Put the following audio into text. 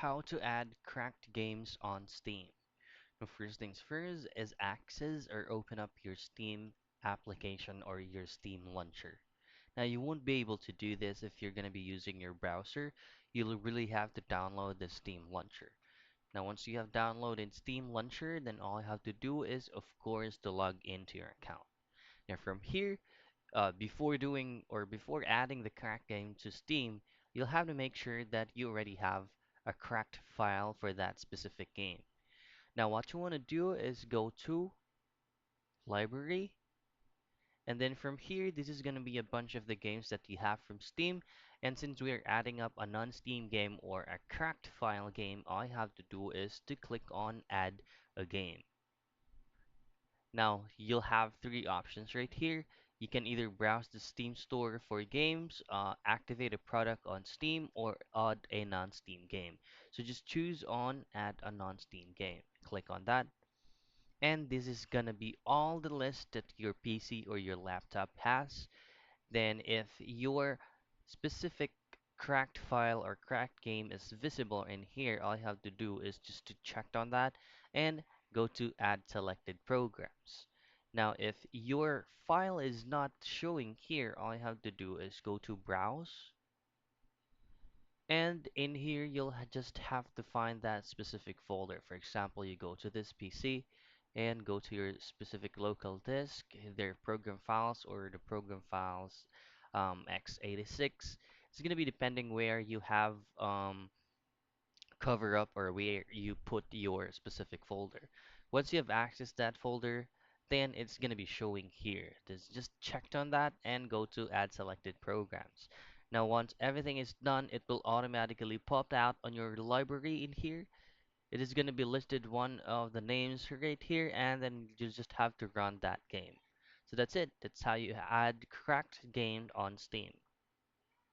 How to add cracked games on Steam. The first things first is access or open up your Steam application or your Steam launcher. Now you won't be able to do this if you're going to be using your browser. You'll really have to download the Steam launcher. Now once you have downloaded Steam launcher, then all you have to do is of course to log into your account. Now from here, before doing or before adding the cracked game to Steam, you'll have to make sure that you already have a cracked file for that specific game. Now what you want to do is go to library, and then from here this is going to be a bunch of the games that you have from Steam, and since we are adding up a non-Steam game or a cracked file game, all you have to do is to click on add a game. Now, you'll have three options right here. You can either browse the Steam store for games, activate a product on Steam, or add a non-Steam game. So just choose on add a non-Steam game. Click on that, and this is gonna be all the list that your PC or your laptop has. Then if your specific cracked file or cracked game is visible in here, all you have to do is just to check on that and go to add selected programs. Now, if your file is not showing here, all you have to do is go to browse, and in here you'll just have to find that specific folder. For example, you go to this PC and go to your specific local disk, their program files or the program files x86. It's going to be depending where you have cover up or where you put your specific folder. Once you have accessed that folder, then it's going to be showing here. Just checked on that and go to add selected programs. Now, once everything is done, it will automatically pop out on your library in here. It is going to be listed one of the names right here, and then you just have to run that game. So that's it. That's how you add cracked game on Steam.